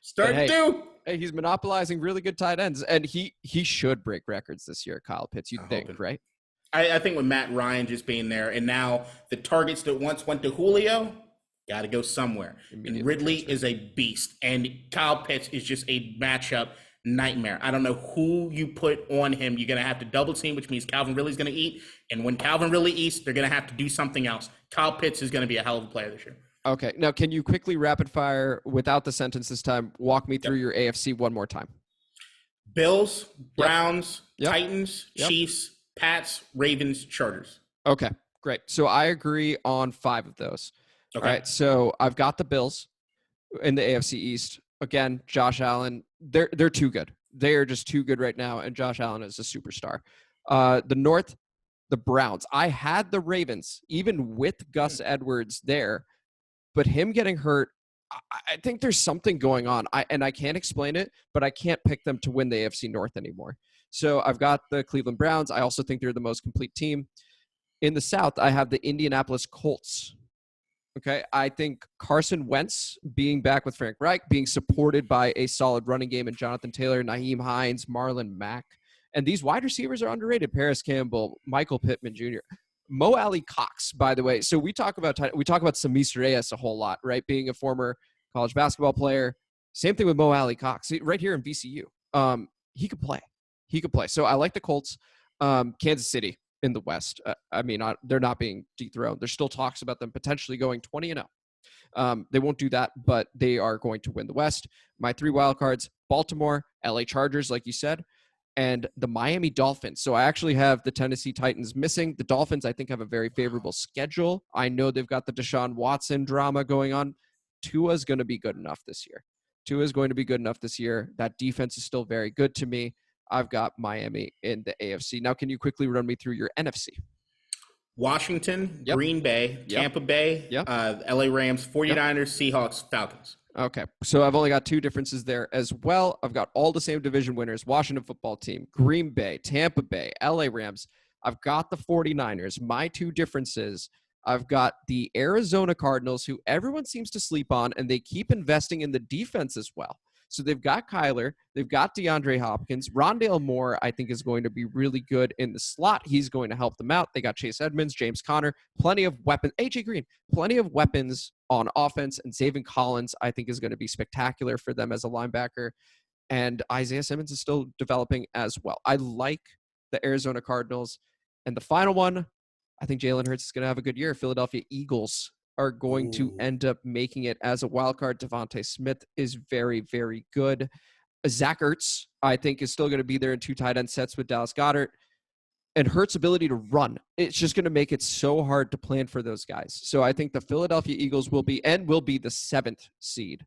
Starting two. Hey, he's monopolizing really good tight ends, and he should break records this year, Kyle Pitts, you'd think, right? I think with Matt Ryan just being there, and now the targets that once went to Julio got to go somewhere. And Ridley is a beast, and Kyle Pitts is just a matchup nightmare. I don't know who you put on him. You're going to have to double team, which means Calvin Ridley's going to eat. And when Calvin Ridley eats, they're going to have to do something else. Kyle Pitts is going to be a hell of a player this year. Okay. Now, can you quickly rapid fire, without the sentence this time, walk me through your AFC one more time? Bills, Browns, Titans, Chiefs, Pats, Ravens, Chargers. Okay, great. So I agree on 5 of those. Okay. All right. So I've got the Bills in the AFC East. Again, Josh Allen, they're too good. They are just too good right now, and Josh Allen is a superstar. The North, the Browns. I had the Ravens, even with Gus Edwards there, but him getting hurt, I think there's something going on. I can't explain it, but I can't pick them to win the AFC North anymore. So I've got the Cleveland Browns. I also think they're the most complete team. In the South, I have the Indianapolis Colts. Okay, I think Carson Wentz being back with Frank Reich, being supported by a solid running game in Jonathan Taylor, Nyheim Hines, Marlon Mack. And these wide receivers are underrated. Paris Campbell, Michael Pittman Jr., Mo Alley Cox, by the way. So we talk about Samis Reyes a whole lot, right? Being a former college basketball player. Same thing with Mo Alley Cox, right here in VCU. He could play. So I like the Colts. Kansas City in the West. They're not being dethroned. There's still talks about them potentially going 20-0. They won't do that, but they are going to win the West. My 3 wild cards: Baltimore, LA Chargers, like you said, and the Miami Dolphins. So I actually have the Tennessee Titans missing. The Dolphins, I think, have a very favorable schedule. I know they've got the Deshaun Watson drama going on. Tua's going to be good enough this year. Tua is going to be good enough this year. That defense is still very good to me. I've got Miami in the AFC. Now, can you quickly run me through your NFC? Washington, Yep. Green Bay, Tampa Bay, Yep. LA Rams, 49ers, Seahawks, Falcons. Okay, so I've only got 2 differences there as well. I've got all the same division winners: Washington football team, Green Bay, Tampa Bay, LA Rams. I've got the 49ers. My 2 differences: I've got the Arizona Cardinals, who everyone seems to sleep on, and they keep investing in the defense as well. So they've got Kyler, they've got DeAndre Hopkins. Rondale Moore, I think, is going to be really good in the slot. He's going to help them out. They got Chase Edmonds, James Conner, plenty of weapons. AJ Green, plenty of weapons on offense. And Zaven Collins, I think, is going to be spectacular for them as a linebacker. And Isaiah Simmons is still developing as well. I like the Arizona Cardinals. And the final one, I think Jalen Hurts is going to have a good year. Philadelphia Eagles are going to end up making it as a wild card. Devontae Smith is very, very good. Zach Ertz, I think, is still going to be there in 2 tight end sets with Dallas Goedert. And Hurts' ability to run, it's just going to make it so hard to plan for those guys. So I think the Philadelphia Eagles will be the 7th seed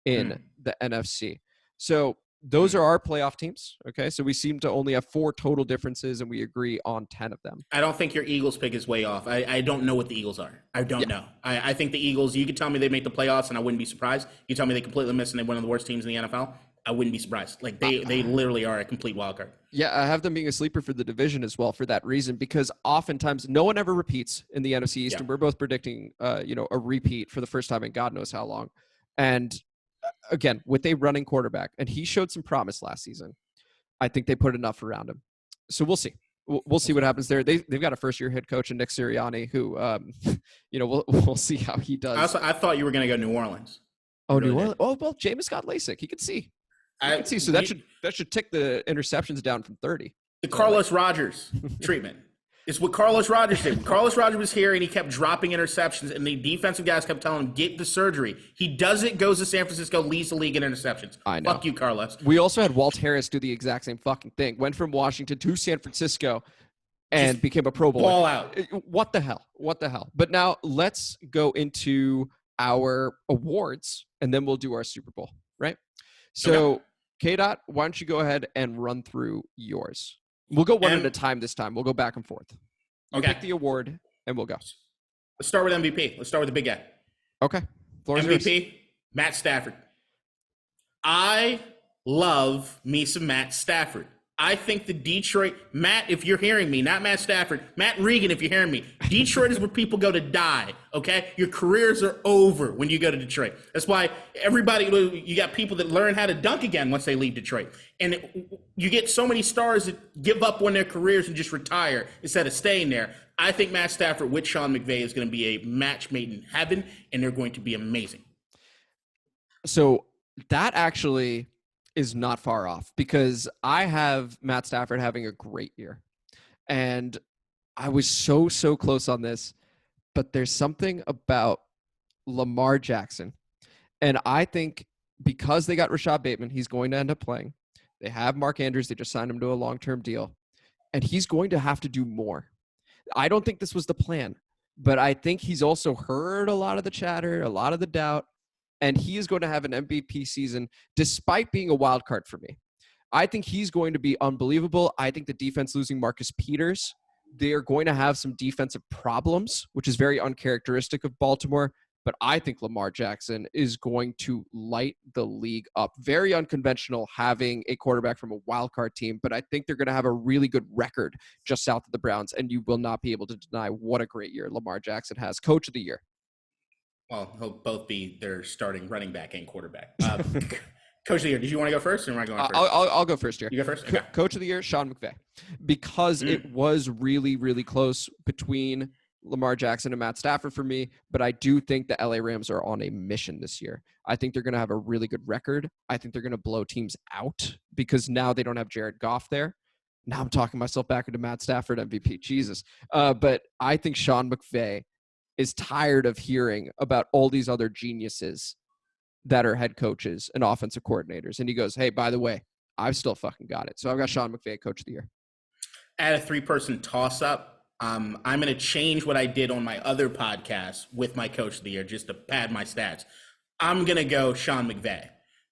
in the NFC. So those are our playoff teams. Okay, so we seem to only have 4 total differences, and we agree on 10 of them. I don't think your Eagles pick is way off. I don't know what the Eagles are. I don't know. I think the Eagles, you could tell me they make the playoffs, and I wouldn't be surprised. You tell me they completely miss and they're one of the worst teams in the NFL, I wouldn't be surprised. Like, they literally are a complete wild card. Yeah, I have them being a sleeper for the division as well for that reason, because oftentimes no one ever repeats in the NFC East, and we're both predicting, a repeat for the first time in God knows how long. And again, with a running quarterback, and he showed some promise last season, I think they put enough around him. So we'll see. We'll see what happens there. They've got a first-year head coach in Nick Sirianni, who, we'll see how he does. I thought you were going to go New Orleans. Oh, New Orleans. Oh, well, Jameis got LASIK. He could see. So that should tick the interceptions down from 30. The Carlos Rogers treatment. It's what Carlos Rogers did. When Carlos Rogers was here and he kept dropping interceptions, and the defensive guys kept telling him, get the surgery. He does it, goes to San Francisco, leads the league in interceptions. I know. Fuck you, Carlos. We also had Walt Harris do the exact same fucking thing. Went from Washington to San Francisco and just became a Pro Bowler. Ball out. What the hell? But now let's go into our awards, and then we'll do our Super Bowl, right? So, KDot, why don't you go ahead and run through yours? We'll go one at a time this time. We'll go back and forth. You pick the award, and we'll go. Let's start with MVP. Let's start with the big guy. Okay. MVP, Matt Stafford. I love me some Matt Stafford. I think the Detroit, Matt, if you're hearing me, not Matt Stafford, Matt Regan, if you're hearing me, Detroit is where people go to die, okay? Your careers are over when you go to Detroit. That's why you got people that learn how to dunk again once they leave Detroit. And you get so many stars that give up on their careers and just retire instead of staying there. I think Matt Stafford with Sean McVay is going to be a match made in heaven, and they're going to be amazing. So that actually is not far off, because I have Matt Stafford having a great year. And I was so close on this, but there's something about Lamar Jackson. And I think because they got Rashad Bateman, he's going to end up playing. They have Mark Andrews. They just signed him to a long-term deal. And he's going to have to do more. I don't think this was the plan, but I think he's also heard a lot of the chatter, a lot of the doubt. And he is going to have an MVP season despite being a wild card for me. I think he's going to be unbelievable. I think the defense losing Marcus Peters, they are going to have some defensive problems, which is very uncharacteristic of Baltimore. But I think Lamar Jackson is going to light the league up. Very unconventional having a quarterback from a wild card team, but I think they're going to have a really good record just south of the Browns, and you will not be able to deny what a great year Lamar Jackson has. Coach of the year. Well, he'll both be their starting running back and quarterback. Coach of the year. Did you want to go first, or am I going first? I'll go first here. You go first? Okay. Coach of the year, Sean McVay. Because it was really, really close between Lamar Jackson and Matt Stafford for me, but I do think the LA Rams are on a mission this year. I think they're going to have a really good record. I think they're going to blow teams out because now they don't have Jared Goff there. Now I'm talking myself back into Matt Stafford MVP. Jesus. But I think Sean McVay is tired of hearing about all these other geniuses that are head coaches and offensive coordinators. And he goes, hey, by the way, I've still fucking got it. So I've got Sean McVay, Coach of the Year. At a 3-person toss-up, I'm going to change what I did on my other podcast with my Coach of the Year just to pad my stats. I'm going to go Sean McVay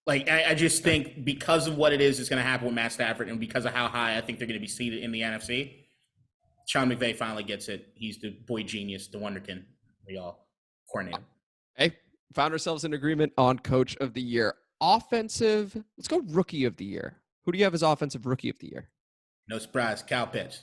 Like, I just think because of what it is that's going to happen with Matt Stafford and because of how high I think they're going to be seated in the NFC, Sean McVay finally gets it. He's the boy genius, the wonderkin. We all coordinate him. Hey, found ourselves in agreement on coach of the year. Offensive, let's go rookie of the year. Who do you have as offensive rookie of the year? No surprise, Kyle Pitts.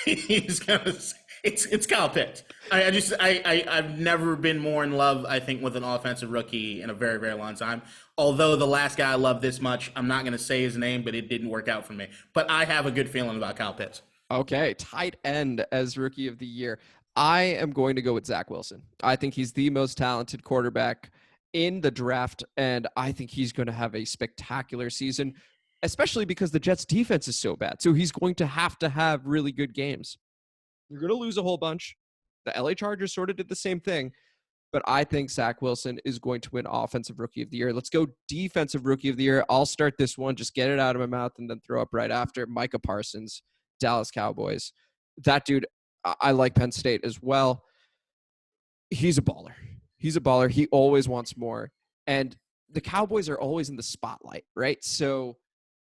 It's Kyle Pitts. I've never been more in love, I think, with an offensive rookie in a very, very long time. Although the last guy I love this much, I'm not going to say his name, but it didn't work out for me. But I have a good feeling about Kyle Pitts. Okay, tight end as rookie of the year. I am going to go with Zach Wilson. I think he's the most talented quarterback in the draft, and I think he's going to have a spectacular season, especially because the Jets' defense is so bad. So he's going to have really good games. You're going to lose a whole bunch. The LA Chargers sort of did the same thing, but I think Zach Wilson is going to win Offensive Rookie of the Year. Let's go Defensive Rookie of the Year. I'll start this one, just get it out of my mouth, and then throw up right after. Micah Parsons, Dallas Cowboys. That dude, I like Penn State as well. He's a baller. He always wants more. And the Cowboys are always in the spotlight, right? So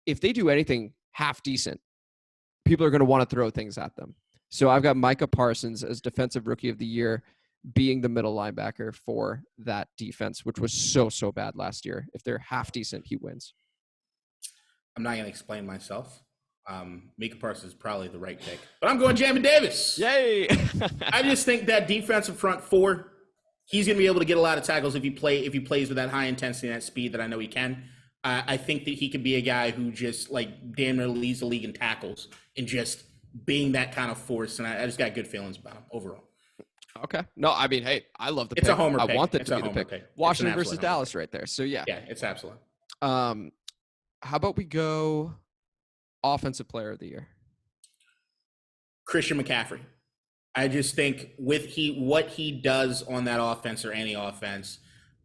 if they do anything half decent, people are going to want to throw things at them. So I've got Micah Parsons as Defensive Rookie of the Year, being the middle linebacker for that defense, which was so bad last year. If they're half decent, he wins. I'm not going to explain myself. Micah Parsons is probably the right pick. But I'm going Jamin Davis. Yay! I just think that defensive front four, he's going to be able to get a lot of tackles if he plays with that high intensity and that speed that I know he can. I think that he could be a guy who just like damn near leads the league in tackles and just being that kind of force. And I just got good feelings about him overall. Okay. No, I mean, hey, I love the pick. It's a homer pick. I want it It's to a be the homer pick. pick. Washington versus Dallas right there. So, yeah. Yeah, it's absolute. How about we go Offensive Player of the Year? Christian McCaffrey. I just think with what he does on that offense or any offense,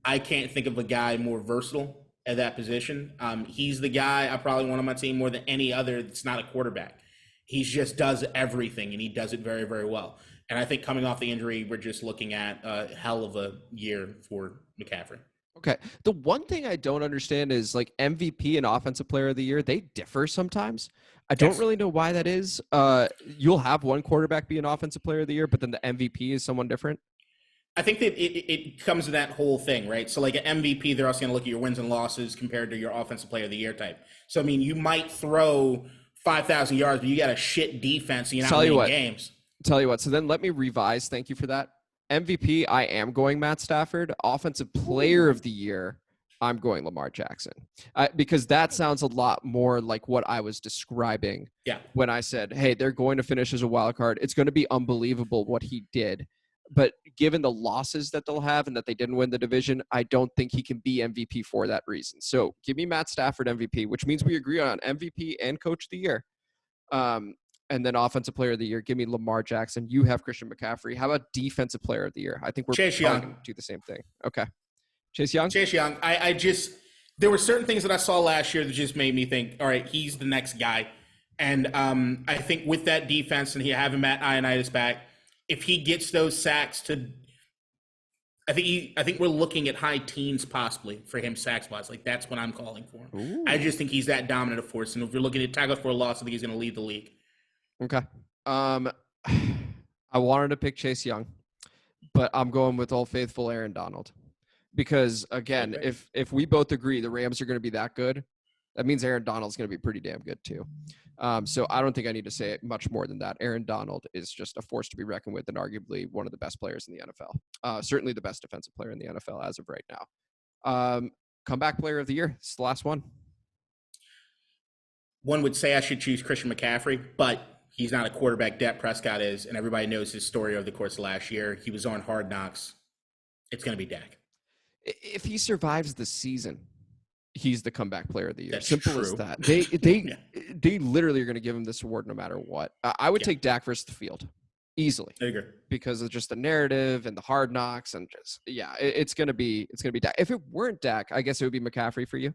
I can't think of a guy more versatile at that position. He's the guy I probably want on my team more than any other that's not a quarterback. He just does everything, and he does it very, very well. And I think coming off the injury, we're just looking at a hell of a year for McCaffrey. Okay. The one thing I don't understand is like MVP and Offensive Player of the Year, they differ sometimes. I don't really know why that is. You'll have one quarterback be an Offensive Player of the Year, but then the MVP is someone different. I think that it comes to that whole thing, right? So like an MVP, they're also going to look at your wins and losses compared to your Offensive Player of the Year type. So, I mean, you might throw 5,000 yards, but you got a shit defense and you're not winning games. Tell you what. So then let me revise. Thank you for that. MVP, I am going Matt Stafford. Offensive Player of the Year, I'm going Lamar Jackson. Because that sounds a lot more like what I was describing when I said, hey, they're going to finish as a wild card. It's going to be unbelievable what he did. But given the losses that they'll have and that they didn't win the division, I don't think he can be MVP for that reason. So give me Matt Stafford MVP, which means we agree on MVP and Coach of the Year. And then Offensive Player of the Year, give me Lamar Jackson. You have Christian McCaffrey. How about Defensive Player of the Year? I think we're Chase going Young. to do the same thing. Okay. Chase Young? Chase Young. I just – there were certain things that I saw last year that just made me think, all right, he's the next guy. And I think with that defense and having Matt Ioannidis back, if he gets those sacks to – I think we're looking at high teens possibly for him sacks-wise. Like, that's what I'm calling for. Ooh. I just think he's that dominant a force. And if you're looking at tackles for a loss, I think he's going to lead the league. Okay. I wanted to pick Chase Young, but I'm going with old faithful Aaron Donald. Because, again, if we both agree the Rams are going to be that good, that means Aaron Donald's going to be pretty damn good too. So I don't think I need to say it much more than that. Aaron Donald is just a force to be reckoned with and arguably one of the best players in the NFL. Certainly the best defensive player in the NFL as of right now. Comeback Player of the Year. It's the last one. One would say I should choose Christian McCaffrey, but he's not a quarterback. Dak Prescott is, and everybody knows his story over the course of last year. He was on Hard Knocks. It's going to be Dak. If he survives the season, he's the comeback player of the year. That's Simple true. as that. They literally are going to give him this award no matter what. I would take Dak versus the field easily. I agree. Because of just the narrative and the Hard Knocks and just it's going to be Dak. If it weren't Dak, I guess it would be McCaffrey for you.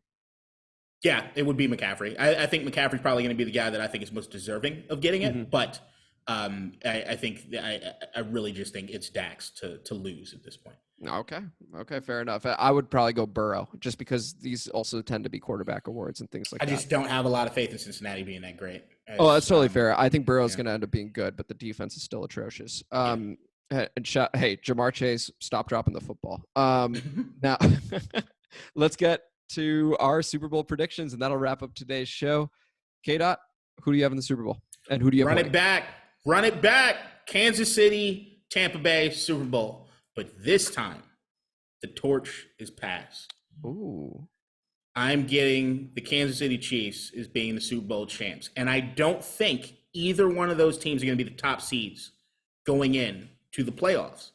Yeah, it would be McCaffrey. I think McCaffrey's probably going to be the guy that I think is most deserving of getting it. Mm-hmm. But I think I really just think it's Dak's to lose at this point. Okay, fair enough. I would probably go Burrow just because these also tend to be quarterback awards and things like that. I just don't have a lot of faith in Cincinnati being that great. That's totally fair. I think Burrow is going to end up being good, but the defense is still atrocious. Hey, Jamar Chase, stop dropping the football. Now, let's get to our Super Bowl predictions, and that'll wrap up today's show. KDot, who do you have in the Super Bowl? And who do you have winning? Run it back. Kansas City, Tampa Bay, Super Bowl. But this time, the torch is passed. Ooh. I'm getting the Kansas City Chiefs as being the Super Bowl champs. And I don't think either one of those teams are going to be the top seeds going in to the playoffs.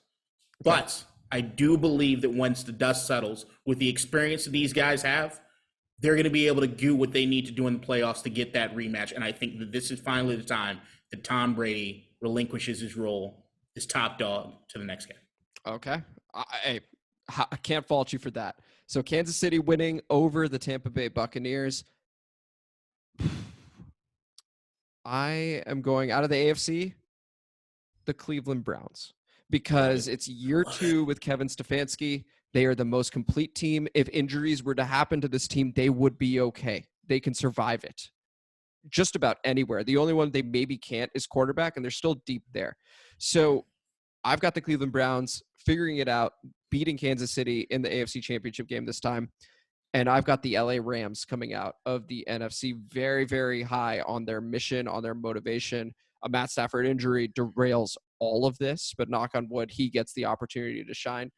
Okay. But I do believe that once the dust settles, with the experience that these guys have, they're going to be able to do what they need to do in the playoffs to get that rematch. And I think that this is finally the time that Tom Brady relinquishes his role as top dog to the next guy. Okay. I can't fault you for that. So Kansas City winning over the Tampa Bay Buccaneers. I am going out of the AFC, the Cleveland Browns, because it's year 2 with Kevin Stefanski. They are the most complete team. If injuries were to happen to this team, they would be okay. They can survive it just about anywhere. The only one they maybe can't is quarterback, and they're still deep there. So I've got the Cleveland Browns figuring it out, beating Kansas City in the AFC Championship game this time. And I've got the LA Rams coming out of the NFC very, very high on their mission, on their motivation. A Matt Stafford injury derails all of this, but knock on wood, he gets the opportunity to shine.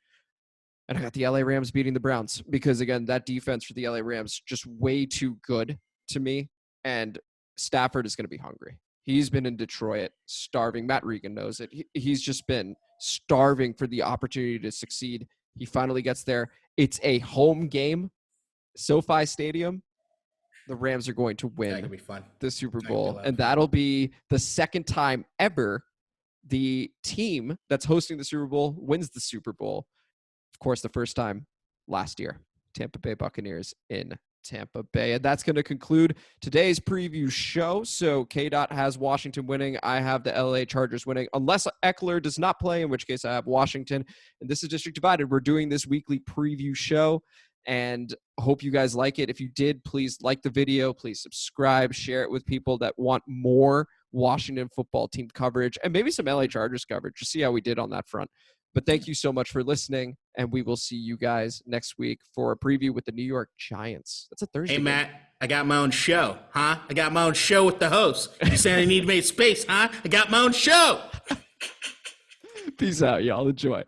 And I got the LA Rams beating the Browns because, again, that defense for the LA Rams just way too good to me. And Stafford is going to be hungry. He's been in Detroit starving. Matt Regan knows it. He's just been starving for the opportunity to succeed. He finally gets there. It's a home game, SoFi Stadium. The Rams are going to win the Super Bowl, and that'll be the second time ever the team that's hosting the Super Bowl wins the Super Bowl. Of course, the first time last year, Tampa Bay Buccaneers in Tampa Bay. And that's going to conclude today's preview show. So KDot has Washington winning. I have the LA Chargers winning, unless Eckler does not play, in which case I have Washington. And this is District Divided. We're doing this weekly preview show, and hope you guys like it. If you did, please like the video. Please subscribe, share it with people that want more Washington football team coverage and maybe some LA Chargers coverage. Just see how we did on that front. But thank you so much for listening, and we will see you guys next week for a preview with the New York Giants. That's a Thursday. Hey, Matt, I got my own show, huh? I got my own show with the host. You saying I need to make space, huh? I got my own show. Peace out, y'all. Enjoy.